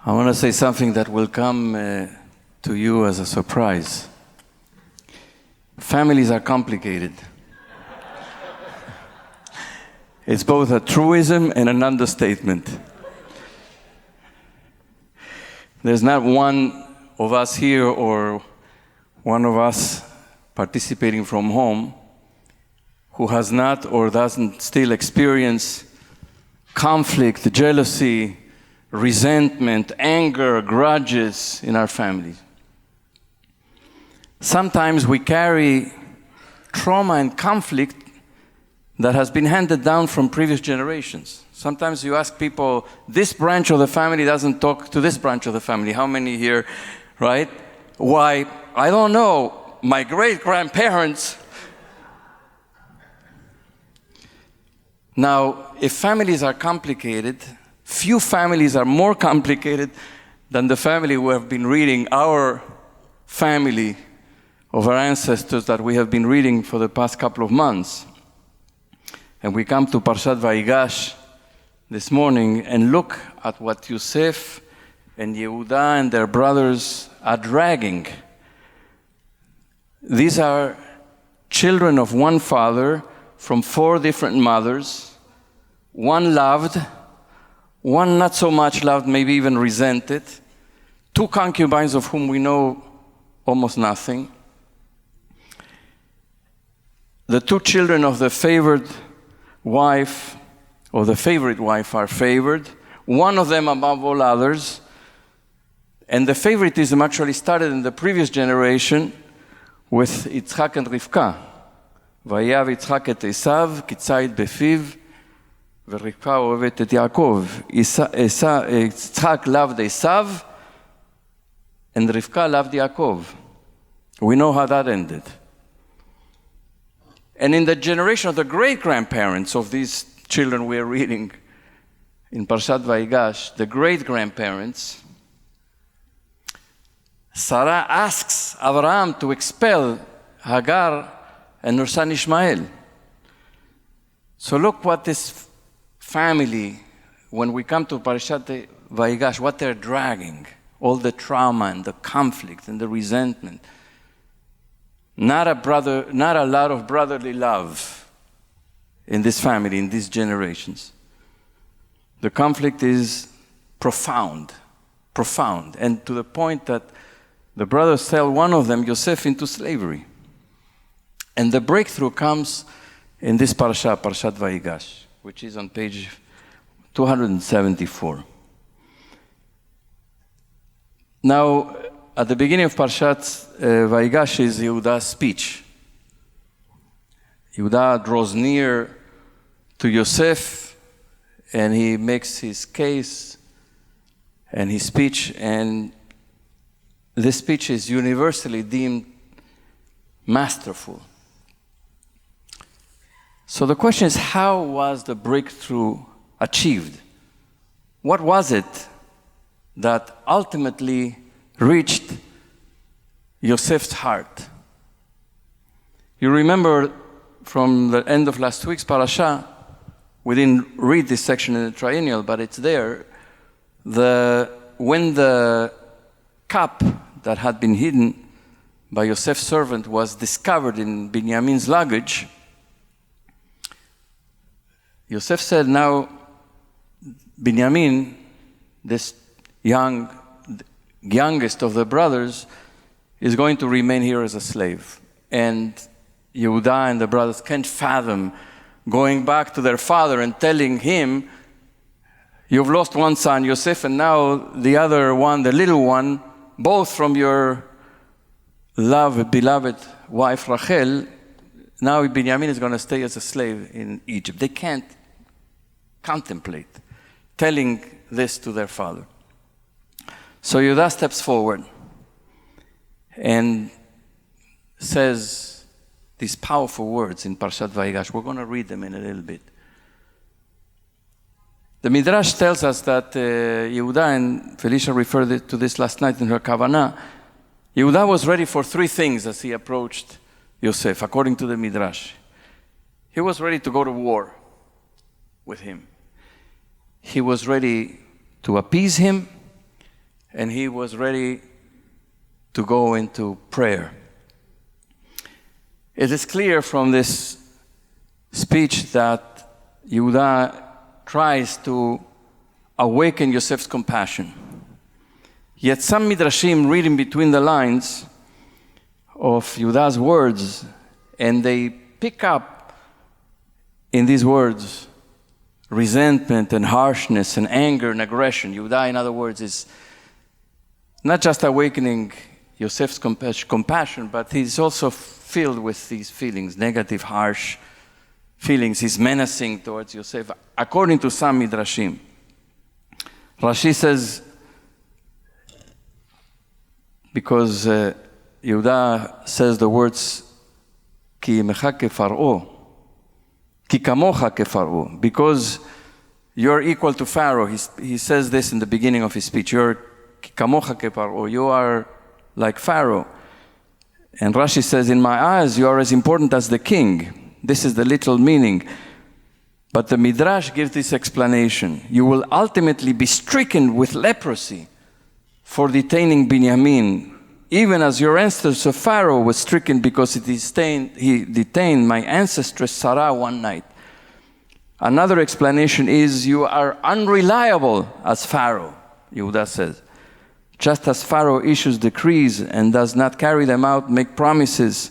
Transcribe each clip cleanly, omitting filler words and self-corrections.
I want to say something that will come to you as a surprise. Families are complicated. It's both a truism and an understatement. There's not one of us here or one of us participating from home who has not or doesn't still experience conflict, jealousy, resentment, anger, grudges in our families. Sometimes we carry trauma and conflict that has been handed down from previous generations. Sometimes you ask people, this branch of the family doesn't talk to this branch of the family. How many here, right? Why? I don't know. My great-grandparents. Now, if families are complicated, few families are more complicated than the family we have been reading, our family of our ancestors that we have been reading for the past couple of months. And we come to Parshat Vayigash this morning and look at what Yosef and Yehuda and their brothers are dragging. These are children of one father from 4 different mothers, one loved, one not so much loved, maybe even resented, 2 concubines of whom we know almost nothing. The 2 children of the favored wife, or the favorite wife, are favored, one of them above all others. And the favoritism actually started in the previous generation with Yitzchak and Rivka. Vayav Yitzchak et Esav, ki tzayid befiv, ורבקה אוהבת את יעקב. יצחק loved Esav, and Rivka loved Yaakov. We know how that ended. And in the generation of the great-grandparents of these children we are reading in Parshat Vayigash, the great-grandparents, Sarah asks Abraham to expel Hagar and her son Ishmael. So look what this family, when we come to Parshat Vayigash, what they're dragging, all the trauma and the conflict and the resentment. Not a lot of brotherly love in this family, in these generations. The conflict is profound, and to the point that the brothers sell one of them, Yosef, into slavery. And the breakthrough comes in this Parshat Vayigash, which is on page 274. Now, at the beginning of Parshat Vayigash is Yehuda's speech. Yehuda draws near to Yosef, and he makes his case and his speech, and this speech is universally deemed masterful. So the question is, how was the breakthrough achieved? What was it that ultimately reached Yosef's heart? You remember from the end of last week's parasha, we didn't read this section in the triennial, but it's there. When the cup that had been hidden by Yosef's servant was discovered in Binyamin's luggage, Yosef said, now Binyamin, this youngest of the brothers, is going to remain here as a slave. And Yehuda and the brothers can't fathom going back to their father and telling him, you've lost one son, Yosef, and now the other one, the little one, both from your beloved wife Rachel, now Binyamin is going to stay as a slave in Egypt. They can't contemplate telling this to their father. So Yehuda steps forward and says these powerful words in Parshat Vayigash. We're going to read them in a little bit. The Midrash tells us that Yehuda, and Felicia referred to this last night in her Kavanah, Yehuda was ready for 3 things as he approached Yosef, according to the Midrash. He was ready to go to war with him. He was ready to appease him, and he was ready to go into prayer. It is clear from this speech that Yehuda tries to awaken Yosef's compassion. Yet some midrashim read in between the lines of Yehuda's words, and they pick up in these words resentment and harshness and anger and aggression. Yehuda, in other words, is not just awakening Yosef's compassion, but he's also filled with these feelings, negative, harsh feelings. He's menacing towards Yosef, according to some midrashim. Rashi says, because Yehuda says the words, Ki imecha kefar'o, Ki kamocha kefar'o, because you're equal to Pharaoh. He says this in the beginning of his speech. You're Ki kamocha kefar'o, you are like Pharaoh. And Rashi says, in my eyes, you are as important as the king. This is the literal meaning. But the Midrash gives this explanation. You will ultimately be stricken with leprosy for detaining Binyamin, even as your ancestor Pharaoh was stricken because he detained my ancestress Sarah one night. Another explanation is you are unreliable as Pharaoh, Yehuda says. Just as Pharaoh issues decrees and does not carry them out, make promises,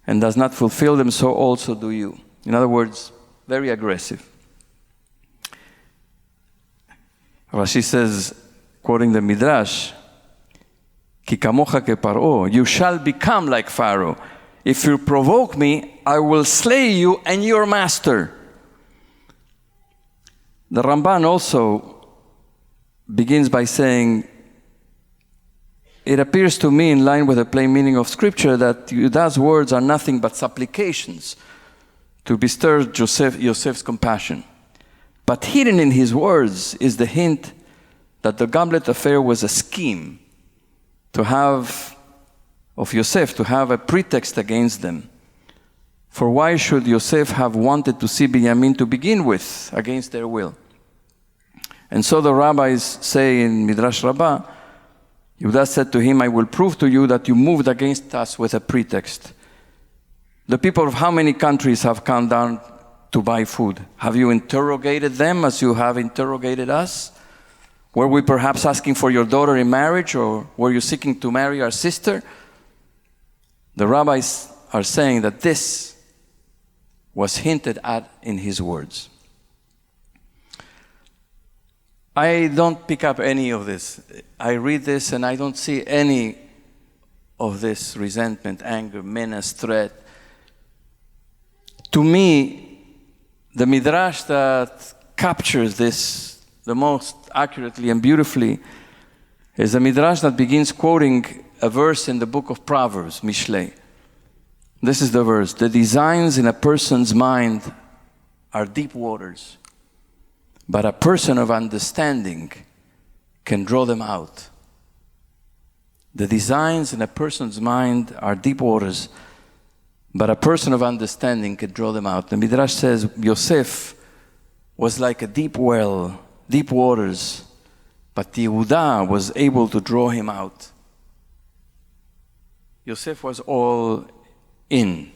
and does not fulfill them, so also do you. In other words, very aggressive. Rashi says, quoting the Midrash, Ki kamocha kepar'o, you shall become like Pharaoh. If you provoke me, I will slay you and your master. The Ramban also begins by saying, it appears to me, in line with the plain meaning of Scripture, that Yehuda's words are nothing but supplications to bestir Yosef's compassion. But hidden in his words is the hint that the goblet affair was a scheme of Yosef to have a pretext against them. For why should Yosef have wanted to see Binyamin to begin with, against their will? And so the rabbis say in Midrash Rabbah, Yehuda said to him, I will prove to you that you moved against us with a pretext. The people of how many countries have come down to buy food? Have you interrogated them as you have interrogated us? Were we perhaps asking for your daughter in marriage, or were you seeking to marry our sister? The rabbis are saying that this was hinted at in his words. I don't pick up any of this. I read this and I don't see any of this resentment, anger, menace, threat. To me, the Midrash that captures this the most accurately and beautifully is the Midrash that begins quoting a verse in the book of Proverbs, Mishlei. This is the verse. The designs in a person's mind are deep waters, but a person of understanding can draw them out. The designs in a person's mind are deep waters, but a person of understanding can draw them out. The Midrash says Yosef was like a deep well, deep waters, but Yehuda was able to draw him out. Yosef was all in.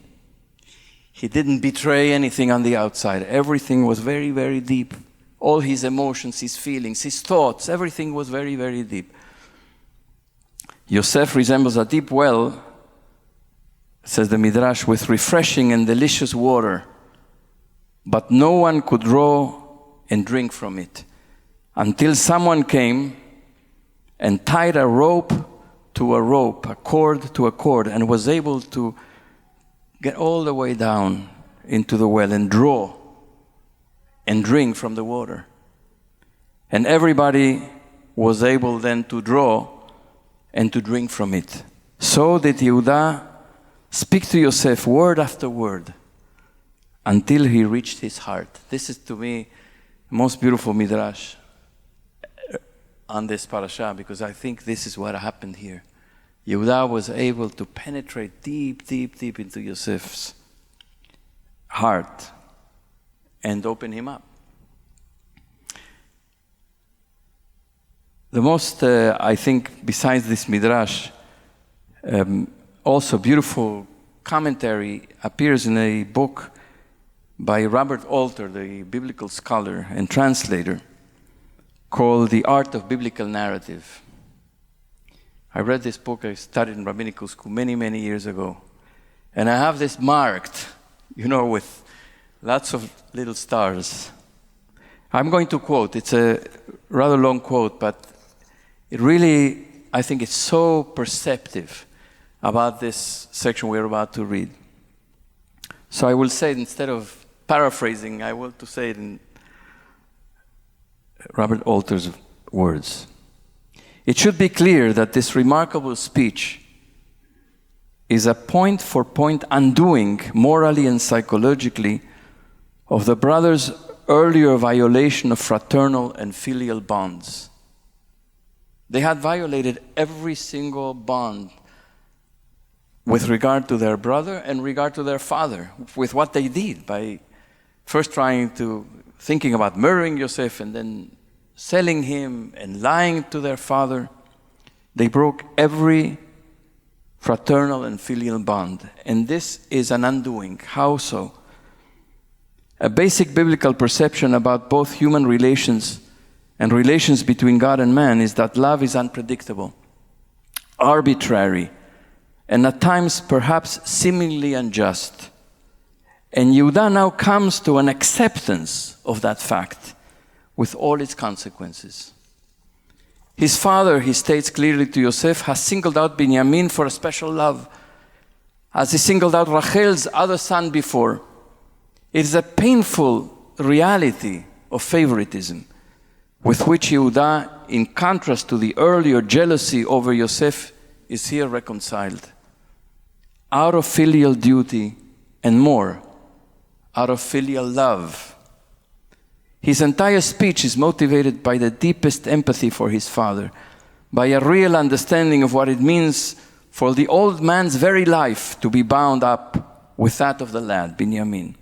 He didn't betray anything on the outside. Everything was very, very deep. All his emotions, his feelings, his thoughts, everything was very, very deep. Yosef resembles a deep well, says the Midrash, with refreshing and delicious water, but no one could draw and drink from it until someone came and tied a rope to a rope, a cord to a cord, and was able to get all the way down into the well and draw and drink from the water. And everybody was able then to draw and to drink from it. So did Yehuda speak to Yosef word after word until he reached his heart. This is, to me, the most beautiful midrash on this parasha, because I think this is what happened here. Yehuda was able to penetrate deep, deep, deep into Yosef's heart and open him up. The most, I think, besides this midrash, also beautiful commentary appears in a book by Robert Alter, the biblical scholar and translator, called The Art of Biblical Narrative. I read this book, I studied in rabbinical school many, many years ago. And I have this marked, with lots of little stars. I'm going to quote, it's a rather long quote, but it really, I think it's so perceptive about this section we're about to read. So I will say it instead of paraphrasing, I will to say it in Robert Alter's words. It should be clear that this remarkable speech is a point-for-point undoing, morally and psychologically, of the brothers' earlier violation of fraternal and filial bonds. They had violated every single bond with regard to their brother and regard to their father, with what they did by first thinking about murdering Yosef and then selling him and lying to their father. They broke every fraternal and filial bond. And this is an undoing. How so? A basic biblical perception about both human relations and relations between God and man is that love is unpredictable, arbitrary, and at times perhaps seemingly unjust. And Yehuda now comes to an acceptance of that fact with all its consequences. His father, he states clearly to Yosef, has singled out Binyamin for a special love, as he singled out Rachel's other son before. It is a painful reality of favoritism with which Yehuda, in contrast to the earlier jealousy over Yosef, is here reconciled. Out of filial duty and more, out of filial love. His entire speech is motivated by the deepest empathy for his father, by a real understanding of what it means for the old man's very life to be bound up with that of the lad, Binyamin.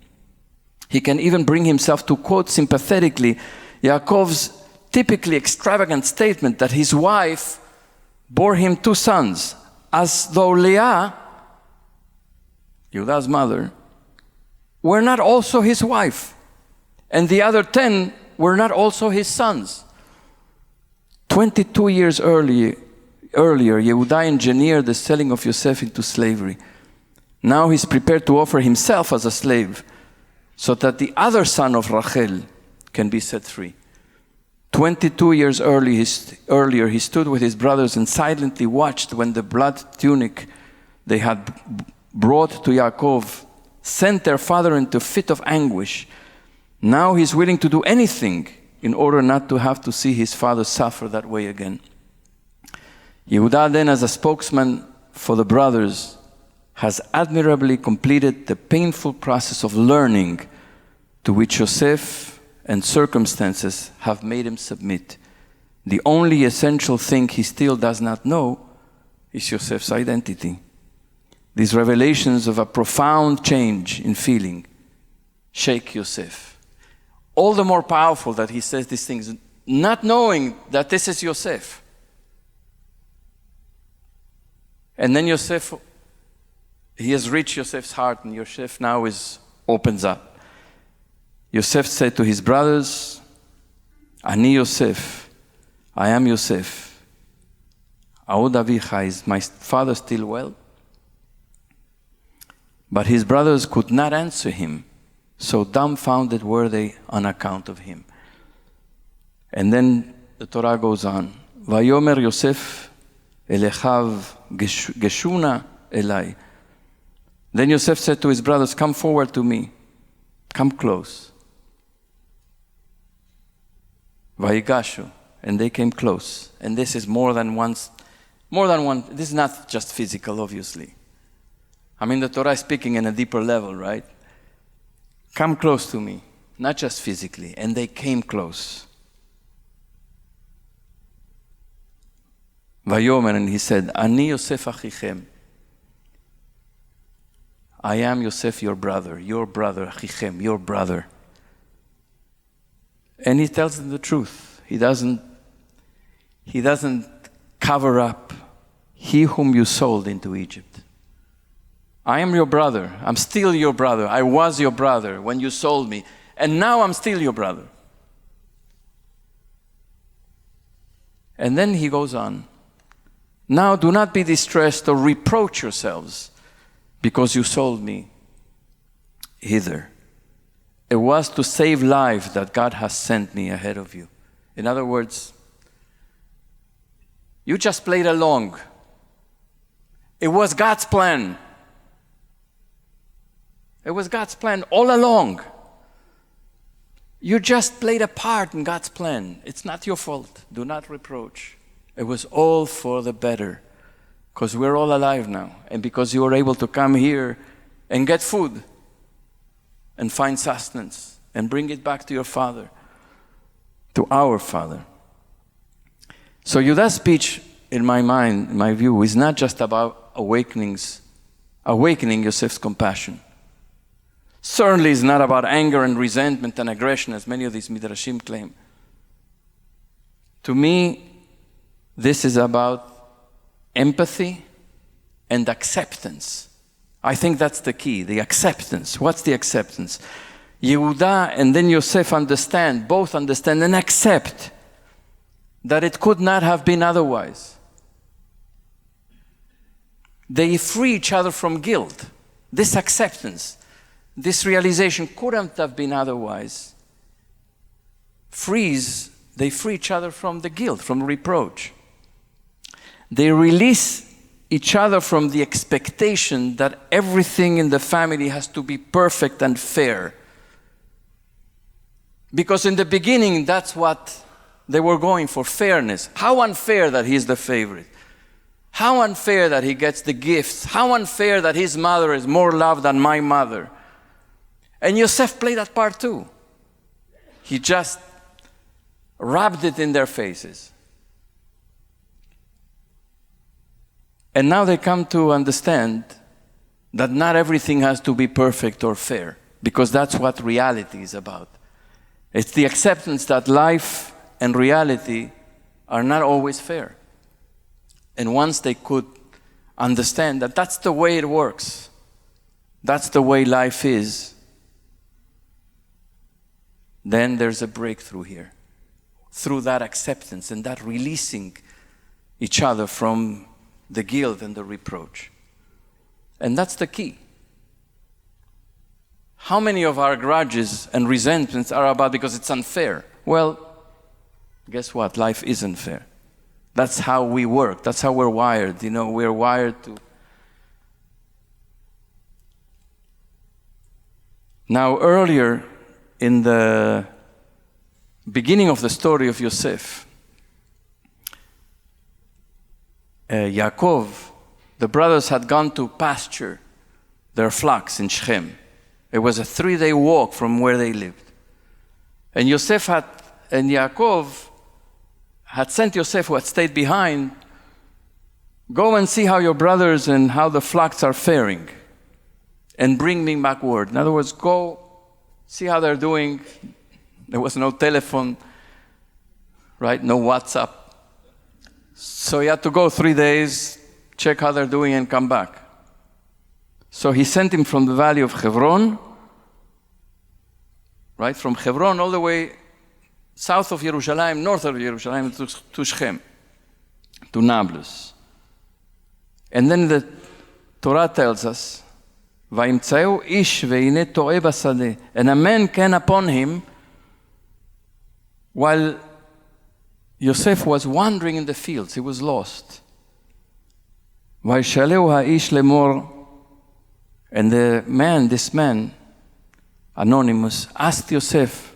He can even bring himself to quote sympathetically Yaakov's typically extravagant statement that his wife bore him 2 sons, as though Leah, Yehuda's mother, were not also his wife, and the other 10 were not also his sons. 22 years earlier, Yehuda engineered the selling of Yosef into slavery. Now he's prepared to offer himself as a slave so that the other son of Rachel can be set free. 22 years earlier, he stood with his brothers and silently watched when the blood tunic they had brought to Yaakov sent their father into a fit of anguish. Now he's willing to do anything in order not to have to see his father suffer that way again. Yehuda then, as a spokesman for the brothers, has admirably completed the painful process of learning to which Yosef and circumstances have made him submit. The only essential thing he still does not know is Yosef's identity. These revelations of a profound change in feeling shake Yosef. All the more powerful that he says these things, not knowing that this is Yosef. And then Yosef, he has reached Yosef's heart, and Yosef now opens up. Yosef said to his brothers, Ani Yosef, I am Yosef. Aod avicha, is my father still well? But his brothers could not answer him, so dumbfounded were they on account of him. And then the Torah goes on, Vayomer Yosef elechav geshuna elai. Then Yosef said to his brothers, come forward to me, come close. Vayigashu, and they came close. And this is more than one, this is not just physical, obviously. I mean, the Torah is speaking in a deeper level, right? Come close to me, not just physically. And they came close. Vayomer, and he said, Ani Yosef achichem. I am Yosef, your brother, achichem, your brother. And he tells them the truth. He doesn't He doesn't cover up. He whom you sold into Egypt. I am your brother. I'm still your brother. I was your brother when you sold me. And now I'm still your brother. And then he goes on. Now do not be distressed or reproach yourselves because you sold me hither. It was to save life that God has sent me ahead of you. In other words, you just played along. It was God's plan. It was God's plan all along. You just played a part in God's plan. It's not your fault. Do not reproach. It was all for the better. Because we're all alive now. And because you were able to come here and get food and find sustenance and bring it back to your Father, to our Father. So Yudah's speech, in my mind, in my view, is not just about awakening Yosef's compassion. Certainly is not about anger and resentment and aggression, as many of these midrashim claim. To me, this is about empathy and acceptance. I think that's the key, the acceptance. What's the acceptance? Yehuda and then Yosef both understand and accept that it could not have been otherwise. They free each other from guilt. This acceptance, this realization couldn't have been otherwise. They free each other from the guilt, from reproach. They release each other from the expectation that everything in the family has to be perfect and fair. Because in the beginning, that's what they were going for, fairness. How unfair that he's the favorite. How unfair that he gets the gifts. How unfair that his mother is more loved than my mother. And Yosef played that part too. He just rubbed it in their faces. And now they come to understand that not everything has to be perfect or fair, because that's what reality is about. It's the acceptance that life and reality are not always fair. And once they could understand that that's the way it works, that's the way life is, then there's a breakthrough here. Through that acceptance and that releasing each other from the guilt and the reproach. And that's the key. How many of our grudges and resentments are about because it's unfair? Well, guess what? Life isn't fair. That's how we work. That's how we're wired. We're wired to. Now, earlier in the beginning of the story of Yosef, Yaakov, the brothers had gone to pasture their flocks in Shechem. It was a 3-day walk from where they lived. And Yaakov had sent Yosef, who had stayed behind, go and see how your brothers and how the flocks are faring, and bring me back word. In other words, go see how they're doing. There was no telephone, right? No WhatsApp. So he had to go 3 days, check how they're doing, and come back. So he sent him from the valley of Hebron, right? From Hebron all the way south of Jerusalem, north of Jerusalem, to Shechem, to Nablus. And then the Torah tells us, "Vayimtzeu ish ve'ine to'eh basadeh," and a man came upon him while Yosef was wandering in the fields. He was lost. Vayishaleu ha'ish lemor, and this man, anonymous, asked Yosef,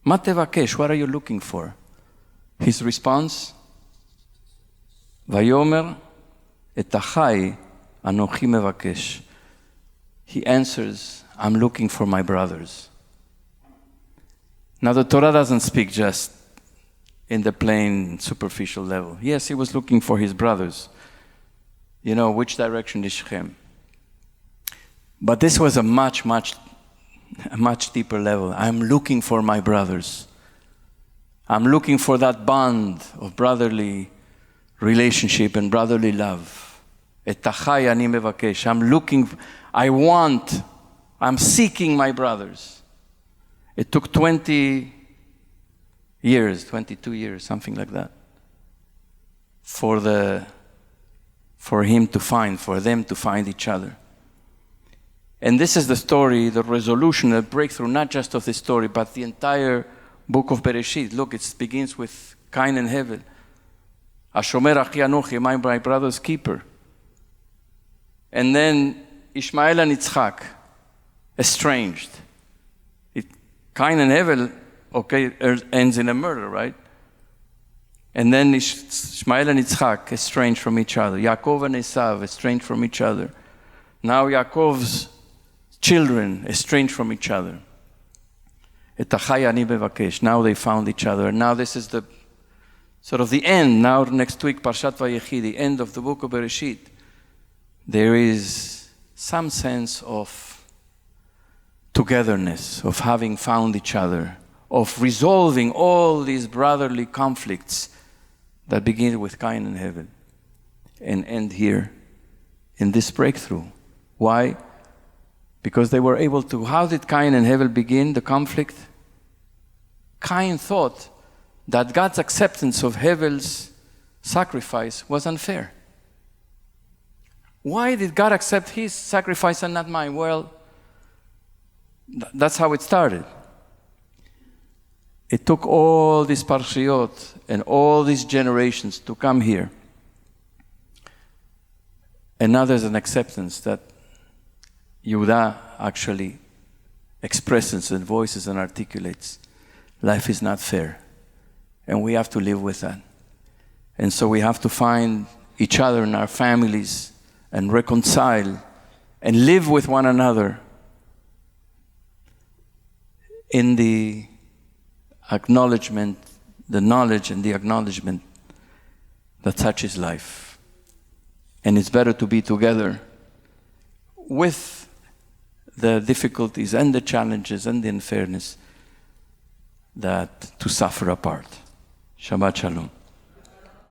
"Ma tevakesh, what are you looking for?" His response, "Vayomer et achai anochi mevakesh." He answers, "I'm looking for my brothers." Now the Torah doesn't speak just in the plain superficial level. Yes, he was looking for his brothers. Which direction is Shechem? But this was a much deeper level. I'm looking for my brothers. I'm looking for that bond of brotherly relationship and brotherly love. Et achai ani mevakesh. I'm seeking my brothers. It took 20 years, 22 years, something like that, for them to find each other. And this is the story, the resolution, the breakthrough, not just of this story, but the entire book of Bereshit. Look, it begins with Cain and Hevel. Ashomer achi anochi, my brother's keeper. And then Ishmael and Yitzchak, estranged. Cain and Hevel, ends in a murder, right? And then Ishmael and Yitzchak, estranged from each other. Yaakov and Esav, estranged from each other. Now Yaakov's children, estranged from each other. Et achai ani bevakesh. Now they found each other. And now this is the sort of the end. Now next week, Parshat Vayechi, the end of the book of Bereshit. There is some sense of togetherness, of having found each other, of resolving all these brotherly conflicts that begin with Cain and Hevel and end here in this breakthrough. Why? Because they were able to. How did Cain and Hevel begin the conflict? Cain thought that God's acceptance of Hevel's sacrifice was unfair. Why did God accept his sacrifice and not mine? Well, that's how it started. It took all these parshiyot and all these generations to come here. And now there's an acceptance that Yehuda actually expresses and voices and articulates. Life is not fair. And we have to live with that. And so we have to find each other in our families and reconcile and live with one another in the acknowledgement, the knowledge and the acknowledgement that such is life. And it's better to be together with the difficulties and the challenges and the unfairness that to suffer apart. Shabbat Shalom.